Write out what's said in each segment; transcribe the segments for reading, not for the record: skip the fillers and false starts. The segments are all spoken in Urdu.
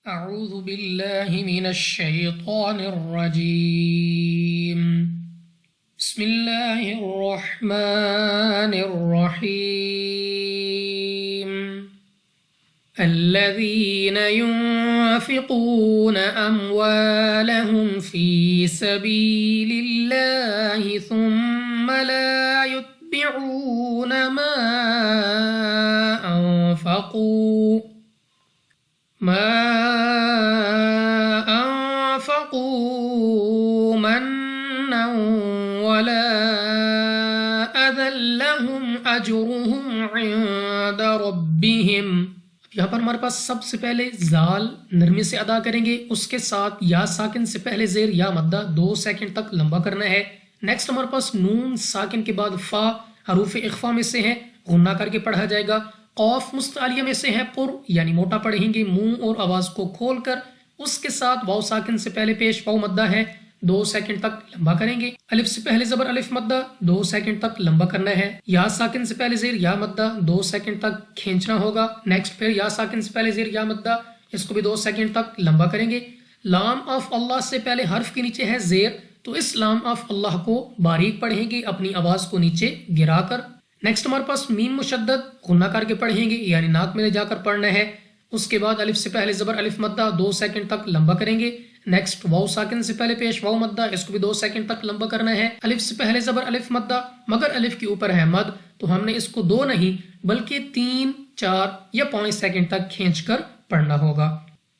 أعوذ بالله من الشيطان الرجيم. بسم الله الرحمن الرحيم. الذين ينفقون أموالهم في سبيل الله ثم لا يتبعون ما أنفقوا منا ولا أذى لهم أجرهم عند ربهم. یہاں پر ہمارے پاس سب سے پہلے زال نرمی سے ادا کریں گے، اس کے ساتھ یا ساکن سے پہلے زیر یا مدہ 2 سیکنڈ تک لمبا کرنا ہے. نیکسٹ ہمارے پاس نون ساکن کے بعد فا حروف اخفا میں سے ہے، غنہ کر کے پڑھا جائے گا. قوف مستعلیہ میں سے ہے پر یعنی موٹا پڑھیں گے، منہ اور آواز کو کھول کر. اس کے ساتھ واو ساکن سے پہلے پیش واو مدہ ہے، 2 سیکنڈ تک لمبا کریں گے. الف سے پہلے زبر الف مدہ 2 سیکنڈ تک لمبا کرنا ہے. یا ساکن سے پہلے زیر یا مدہ 2 سیکنڈ تک کھینچنا ہوگا. نیکسٹ پھر یا ساکن سے پہلے زیر یا مدہ، اس کو بھی 2 سیکنڈ تک لمبا کریں گے. لام آف اللہ سے پہلے حرف کے نیچے ہے زیر، تو اس لام آف اللہ کو باریک پڑھیں گے اپنی آواز کو نیچے گرا کر. نیکسٹ ہمارے پاس میم مشدد غنہ کر کے پڑھیں گے، یعنی ناک میں لے جا کر پڑھنا ہے. اس کے بعد الف سے پہلے زبر الف مدہ 2 سیکنڈ تک لمبا کریں گے. نیکسٹ واو ساکن سے پہلے پیش واو مدہ، اس کو بھی 2 سیکنڈ تک لمبا کرنا ہے. الف سے پہلے زبر الف مدہ، مگر الف کے اوپر ہے مد، تو ہم نے اس کو 2 نہیں بلکہ 3، 4 یا 5 سیکنڈ تک کھینچ کر پڑھنا ہوگا.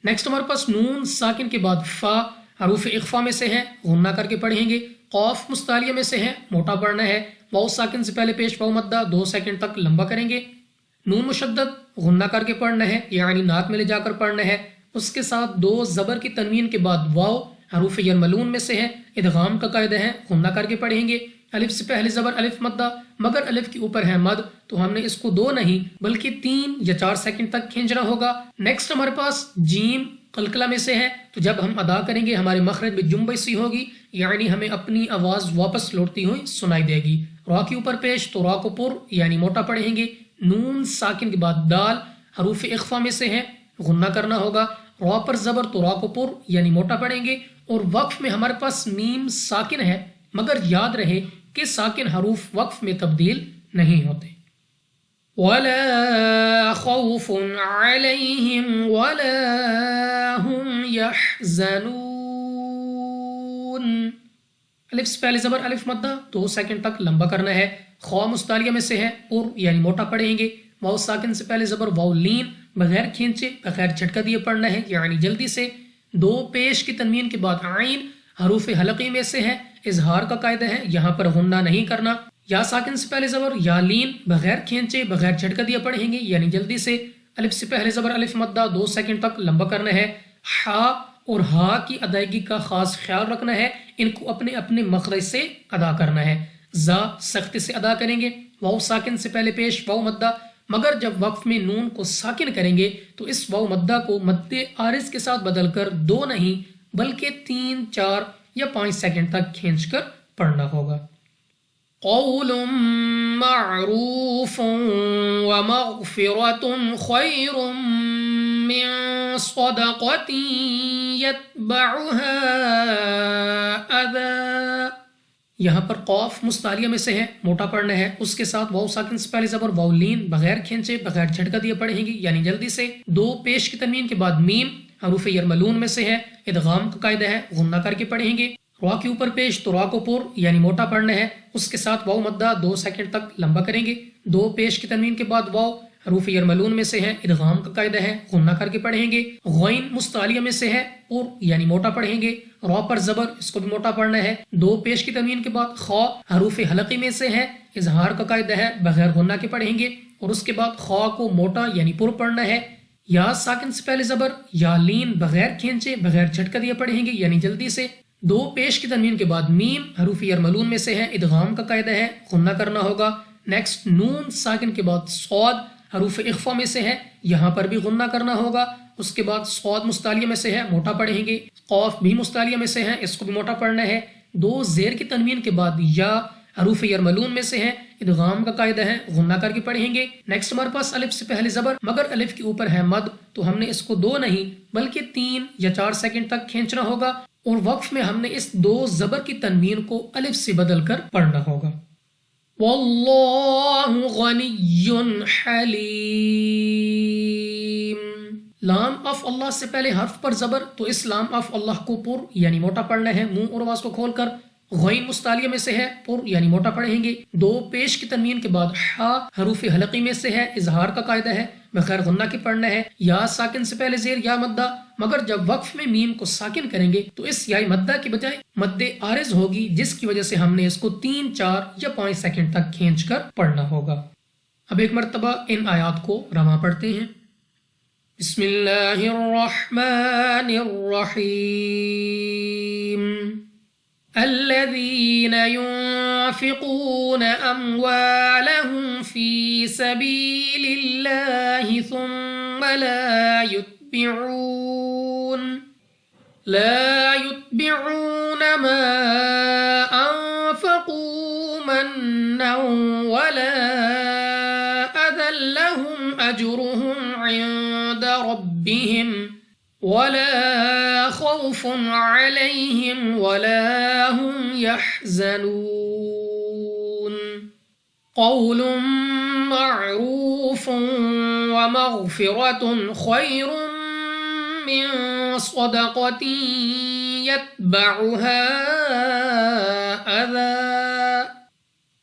نیکسٹ ہمارے پاس نون ساکن کے بعد فا حروف اخفا میں سے ہے، غنہ کر کے پڑھیں گے. قوف مستعلیہ میں سے ہے، موٹا پڑھنا ہے. واو ساکن سے پہلے پیش واو مدہ 2 سیکنڈ تک لمبا کریں گے. نون مشدد غنہ کر کے پڑھنا ہے، یعنی ناک میں لے جا کر پڑھنا ہے. اس کے ساتھ 2 زبر کی تنوین کے بعد واو حروف یرملون میں سے ہے، ادغام کا قاعدہ ہے، غنہ کر کے پڑھیں گے. الف سے پہلے زبر الف مدہ، مگر الف کے اوپر ہے مد، تو ہم نے اس کو 2 نہیں بلکہ 3 یا 4 سیکنڈ تک کھینچنا ہوگا. نیکسٹ ہمارے پاس جیم قلقلہ میں سے ہے، تو جب ہم ادا کریں گے ہمارے مخرج میں جنبش سی ہوگی، یعنی ہمیں اپنی آواز واپس لوٹتی ہوئی سنائی دے گی. را کے اوپر پیش تو را کو پر یعنی موٹا پڑھیں گے. نون ساکن کے بعد دال حروف اخفا میں سے ہے، غنہ کرنا ہوگا. را پر زبر تو را کو پر یعنی موٹا پڑھیں گے. اور وقف میں ہمارے پاس میم ساکن ہے، مگر یاد رہے کہ ساکن حروف وقف میں تبدیل نہیں ہوتے. وَلَا خَوْفٌ عَلَيْهِمْ وَلَا هُمْ يَحْزَنُونَ. الف سے پہلے زبر الف مدہ 2 سیکنڈ تک لمبا کرنا ہے. خوا مستعلیہ میں سے ہے، اور یعنی موٹا پڑھیں گے. واو ساکن سے پہلے زبر واو لین بغیر کھینچے بغیر جھٹکا دیے پڑھنا ہے، یعنی جلدی سے. 2 پیش کی تنوین کے بعد عین حروف حلقی میں سے ہے، اظہار کا قاعدہ ہے، یہاں پر غنہ نہیں کرنا. یا ساکن سے پہلے زبر یا لین بغیر کھینچے بغیر جھٹکا دیا پڑھیں گے، یعنی جلدی سے. الف سے پہلے زبر الف مدہ 2 سیکنڈ تک لمبا کرنا ہے. ہا اور ہا کی ادائیگی کا خاص خیال رکھنا ہے، ان کو اپنے اپنے مخرج سے ادا کرنا ہے. زا سختی سے ادا کریں گے. واو ساکن سے پہلے پیش واو مدہ، مگر جب وقف میں نون کو ساکن کریں گے تو اس واو مدہ کو مد عارض کے ساتھ بدل کر 2 نہیں بلکہ 3، 4 یا 5 سیکنڈ تک کھینچ کر پڑھنا ہوگا. قول معروف ومغفرة خير من صدقة يتبعها أذى. یہاں پر قوف مستعلیہ میں سے ہے، موٹا پڑھنا ہے. اس کے ساتھ واو ساکن سے پہلے زبر واو لین بغیر کھینچے بغیر جھٹکا دیے پڑھیں گی، یعنی جلدی سے. 2 پیش کی تنوین کے بعد میم حروف یرملون میں سے ہے، ادغام کا قاعدہ ہے، غنہ کر کے پڑھیں گے. را کے اوپر پیش تو را کو پر یعنی موٹا پڑھنا ہے. اس کے ساتھ واو مدہ 2 سیکنڈ تک لمبا کریں گے. 2 پیش کی تنوین کے بعد واو حروف یرملون میں سے ہے، ادغام کا قاعدہ ہے، غنہ کر کے پڑھیں گے. غین مستعلیہ میں سے ہے، پر یعنی موٹا پڑھیں گے. را پر زبر، اس کو بھی موٹا پڑھنا ہے. 2 پیش کی تنوین کے بعد خا حروف حلقی میں سے ہے، اظہار کا قاعدہ ہے، بغیر غنہ کے پڑھیں گے. اور اس کے بعد خا کو موٹا یعنی پر پڑھنا ہے. یا ساکن سے پہلے زبر یا لین بغیر کھینچے بغیر جھٹکا دیا پڑھیں گے، یعنی جلدی سے. 2 پیش کی تنوین کے بعد میم حروف یرملون میں سے ہے، ادغام کا قاعدہ ہے، غنہ کرنا ہوگا. نیکسٹ نون ساکن کے بعد صاد حروف اخفا میں سے ہے، یہاں پر بھی غنہ کرنا ہوگا. اس کے بعد صاد مستعلیہ میں سے ہے، موٹا پڑھیں گے. قوف بھی مستعلیہ میں سے ہے، اس کو بھی موٹا پڑھنا ہے. 2 زیر کی تنوین کے بعد یا حروف یرملون میں سے ہے، ادغام کا قاعدہ ہے، غنہ کر کے پڑھیں گے۔ نیکسٹ ہمارے پاس الف سے پہلے زبر، مگر الف کے اوپر ہے مد، تو ہم نے اس کو 2 نہیں بلکہ 3 یا 4 سیکنڈ تک کھینچنا ہوگا، اور وقف میں ہم نے اس 2 زبر کی تنوین کو الف سے بدل کر پڑھنا ہوگا۔ واللہ غنی حلیم، لام آف اللہ سے پہلے حرف پر زبر، تو اس لام آف اللہ کو پر یعنی موٹا پڑھنا ہے، منہ اور آواز کو کھول کر۔ غین مستعلیہ میں سے ہے، پر یعنی موٹا پڑھیں گے۔ 2 پیش کی تنوین کے بعد ہا حروف حلقی میں سے ہے، اظہار کا قاعدہ ہے، بغیر غنہ کے پڑھنا ہے۔ یا ساکن سے پہلے زیر یا مدہ، مگر جب وقف میں میم کو ساکن کریں گے تو اس یا مدہ کی بجائے مد عارض ہوگی، جس کی وجہ سے ہم نے اس کو 3، 4 یا 5 سیکنڈ تک کھینچ کر پڑھنا ہوگا۔ اب ایک مرتبہ ان آیات کو رواں پڑھتے ہیں۔ بسم اللہ الرحمن الرحیم، الذين ينفقون أموالهم في سبيل الله ثم لا يتبعون ما أنفقوا منا ولا أذى لهم أجرهم عند ربهم ولا خوف عليهم ولا هم يحزنون، قول معروف ومغفرة خير من صدقة يتبعها أذى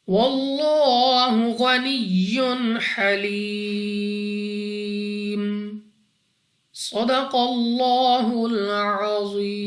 والله غني حليم، صدق اللہ العظیم۔